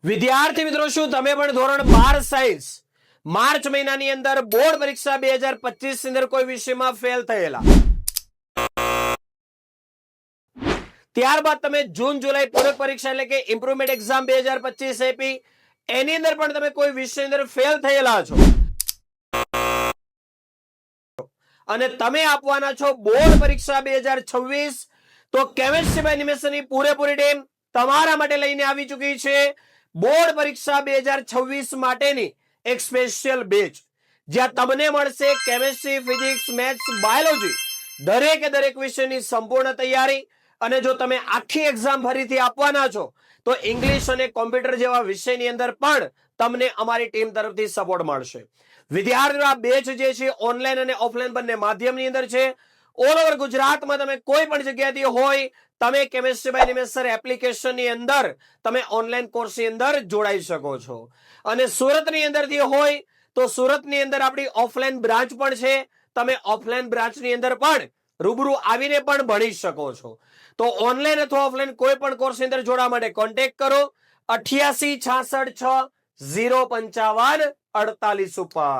વિદ્યાર્થી મિત્રો, શું તમે પણ ધોરણ 12 સાયન્સ માર્ચ મહિનાની અંદર બોર્ડ પરીક્ષા 2025 ની અંદર કોઈ વિષયમાં ફેલ થયેલા, ત્યારબાદ તમે જૂન જુલાઈ પૂરક પરીક્ષા એટલે કે ઇમ્પ્રુવમેન્ટ એક્ઝામ 2025 આપી, એની અંદર પણ તમે કોઈ વિષય અંદર ફેલ થયેલા છો અને તમે આપવાના છો બોર્ડ પરીક્ષા 2026, તો કેમેસ્ટ્રી બાય એનિમેશનની પૂરેપૂરી ટીમ તમારા માટે લઈને આવી ચૂકી છે બોર્ડ પરીક્ષા 2026 માટેની એક સ્પેશિયલ બેચ, જ્યાં તમને મળશે કેમેસ્ટ્રી, ફિઝિક્સ, મેથ્સ, બાયોલોજી દરેકે દરેક વિષયની સંપૂર્ણ તૈયારી. અને જો તમે આખી એક્ઝામ ફરીથી આપવાના છો તો ઇંગ્લિશ અને કોમ્પ્યુટર જેવા વિષયની અંદર પણ તમને અમારી ટીમ તરફથી સપોર્ટ મળશે. વિદ્યાર્થીઓ, આ બેચ જે છે ઓનલાઈન અને ઓફલાઈન બંને માધ્યમની અંદર છે. ઓલ ઓવર ગુજરાતમાં તમે કોઈ પણ જગ્યાથી હોય, તમે કેમેસ્ટ્રી બાય એનિમેશન એપ્લિકેશનની અંદર તમે ઓનલાઈન કોર્સની અંદર જોડાઈ શકો છો. અને સુરતની અંદરથી હોય તો સુરતની અંદર આપણી ઓફલાઈન બ્રાન્ચ પણ છે, તમે ઓફલાઈન બ્રાન્ચની અંદર પણ રૂબરૂ આવીને પણ ભણી શકો છો. તો ઓનલાઈન અથવા ઓફલાઈન કોઈ પણ કોર્સની અંદર જોડાવા માટે કોન્ટેક્ટ કરો 88 66 6 055 48 ઉપર.